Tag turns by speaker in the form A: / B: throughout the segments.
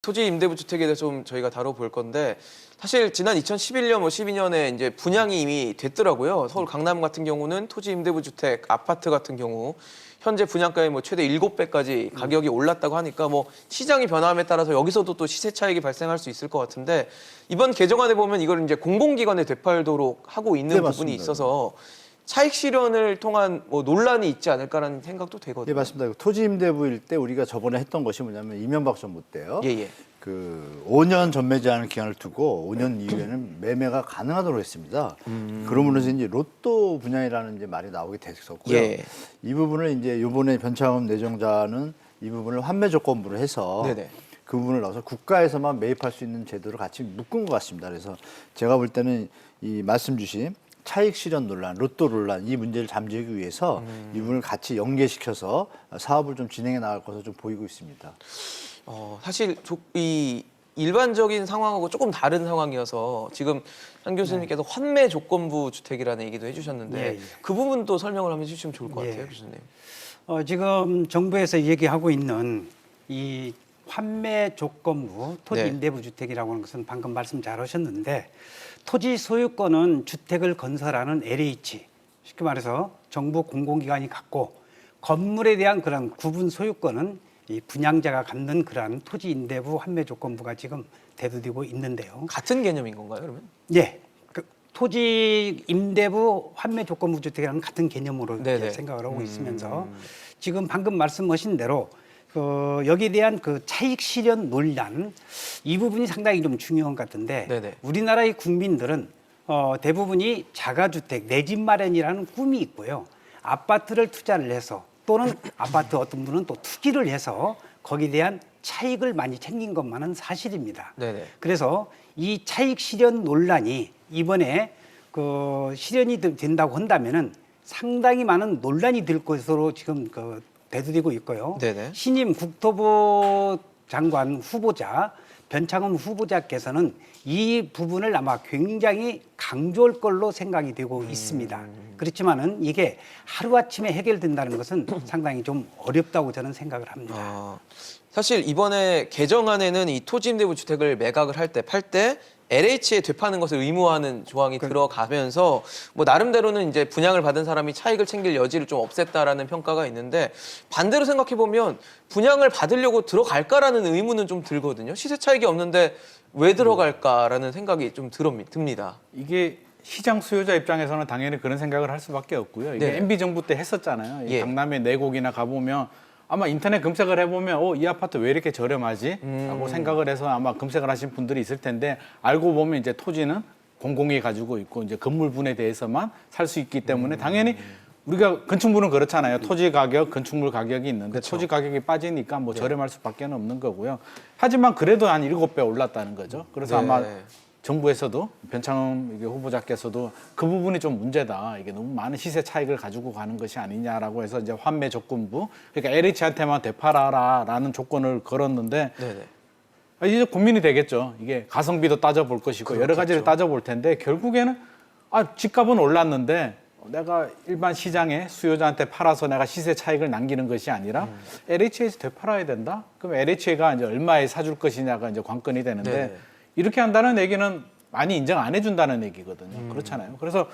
A: 토지 임대부 주택에 대해서 좀 저희가 다뤄볼 건데 사실 지난 2011년, 12년에 이제 분양이 이미 됐더라고요. 서울 강남 같은 경우는 토지 임대부 주택, 아파트 같은 경우 현재 분양가의 최대 7배까지 가격이 올랐다고 하니까 시장이 변함에 따라서 여기서도 또 시세 차익이 발생할 수 있을 것 같은데 이번 개정안에 보면 이걸 이제 공공기관에 되팔도록 하고 있는 부분이
B: 맞습니다.
A: 있어서 차익 실현을 통한 논란이 있지 않을까라는 생각도 되거든요.
B: 예, 맞습니다. 토지 임대부일 때 우리가 저번에 했던 것이 뭐냐면 이명박 정부 때요.
A: 예.
B: 그 5년 전매 제한을 기한을 두고 5년 이후에는 매매가 가능하도록 했습니다. 그러므로 이제 로또 분양이라는 이제 말이 나오게 됐었고요.
A: 예.
B: 이 부분을 이제 이번에 변창흠 내정자는 이 부분을 환매 조건부로 해서
A: 네네.
B: 그 부분을 넣어서 국가에서만 매입할 수 있는 제도를 같이 묶은 것 같습니다. 그래서 제가 볼 때는 이 말씀 주신 차익 실현 논란, 로또 논란 이 문제를 잠재우기 위해서 이 부분을 같이 연계시켜서 사업을 좀 진행해 나갈 것으로 좀 보이고 있습니다.
A: 사실 이 일반적인 상황하고 조금 다른 상황이어서 지금 한 교수님께서 환매 조건부 주택이라는 얘기도 해주셨는데
C: 예.
A: 그 부분도 설명을 한번 해주시면 좋을 것 같아요,
C: 예.
A: 교수님.
C: 지금 정부에서 얘기하고 있는 이 환매 조건부 토지
A: 네.
C: 임대부 주택이라고 하는 것은 방금 말씀 잘 하셨는데 토지 소유권은 주택을 건설하는 LH, 쉽게 말해서 정부 공공기관이 갖고 건물에 대한 그런 구분 소유권은 이 분양자가 갖는 그러한 토지 임대부 환매 조건부가 지금 대두되고 있는데요.
A: 같은 개념인 건가요, 그러면?
C: 예. 그 토지 임대부 환매 조건부 주택이라는 같은 개념으로 이렇게
A: 네네.
C: 생각을 하고 있으면서 지금 방금 말씀하신 대로 여기에 대한 그 차익 실현 논란 이 부분이 상당히 좀 중요한 것 같은데
A: 네네.
C: 우리나라의 국민들은 대부분이 자가주택 내 집 마련이라는 꿈이 있고요. 아파트를 투자를 해서 또는 아파트 어떤 분은 또 투기를 해서 거기에 대한 차익을 많이 챙긴 것만은 사실입니다.
A: 네네.
C: 그래서 이 차익 실현 논란이 이번에 실현이 된다고 한다면은 상당히 많은 논란이 될 것으로 지금 대두되고 있고요.
A: 네네.
C: 신임 국토부 장관 후보자 변창흠 후보자께서는 이 부분을 아마 굉장히 강조할 걸로 생각이 되고 있습니다. 그렇지만은 이게 하루아침에 해결된다는 것은 상당히 좀 어렵다고 저는 생각을 합니다.
A: 사실 이번에 개정안에는 이 토지 임대부 주택을 매각을 할 때, 팔 때 LH에 되파는 것을 의무화하는 조항이 들어가면서 나름대로는 이제 분양을 받은 사람이 차익을 챙길 여지를 좀 없앴다라는 평가가 있는데 반대로 생각해 보면 분양을 받으려고 들어갈까라는 의문은 좀 들거든요. 시세 차익이 없는데 왜 들어갈까라는 생각이 좀 듭니다.
D: 이게 시장 수요자 입장에서는 당연히 그런 생각을 할 수밖에 없고요. 이게
A: 네.
D: MB 정부 때 했었잖아요. 이
A: 예.
D: 강남의 내곡이나 가보면 아마 인터넷 검색을 해보면 이 아파트 왜 이렇게 저렴하지? 라고 생각을 해서 아마 검색을 하신 분들이 있을 텐데 알고 보면 이제 토지는 공공이 가지고 있고 이제 건물 분에 대해서만 살 수 있기 때문에 당연히 우리가 건축물은 그렇잖아요. 토지 가격, 건축물 가격이 있는데
A: 그쵸.
D: 토지 가격이 빠지니까 저렴할 수밖에 없는 거고요. 하지만 그래도 한 7배 올랐다는 거죠. 그래서
A: 네.
D: 아마 정부에서도 변창흠 후보자께서도 그 부분이 좀 문제다. 이게 너무 많은 시세 차익을 가지고 가는 것이 아니냐라고 해서 이제 환매 조건부, 그러니까 LH한테만 되팔아라라는 조건을 걸었는데
A: 네네.
D: 이제 고민이 되겠죠. 이게 가성비도 따져볼 것이고 여러 가지를 따져볼 텐데 결국에는 집값은 올랐는데 내가 일반 시장에 수요자한테 팔아서 내가 시세 차익을 남기는 것이 아니라 LH에서 되팔아야 된다. 그럼 LH가 이제 얼마에 사줄 것이냐가 이제 관건이 되는데.
A: 네네.
D: 이렇게 한다는 얘기는 많이 인정 안 해준다는 얘기거든요. 그렇잖아요. 그래서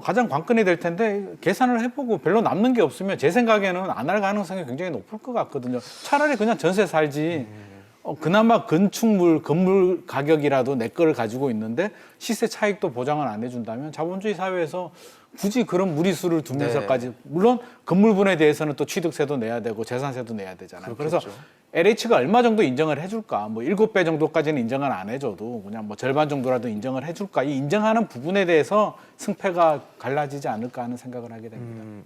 D: 가장 관건이 될 텐데 계산을 해보고 별로 남는 게 없으면 제 생각에는 안 할 가능성이 굉장히 높을 것 같거든요. 차라리 그냥 전세 살지. 그나마 건물 가격이라도 내 거를 가지고 있는데 시세 차익도 보장을 안 해준다면 자본주의 사회에서 굳이 그런 무리수를 두면서까지 물론 건물분에 대해서는 또 취득세도 내야 되고 재산세도 내야 되잖아요. 그래서 LH가 얼마 정도 인정을 해줄까? 7배 정도까지는 인정을 안 해줘도 그냥 절반 정도라도 인정을 해줄까? 이 인정하는 부분에 대해서 승패가 갈라지지 않을까 하는 생각을 하게 됩니다.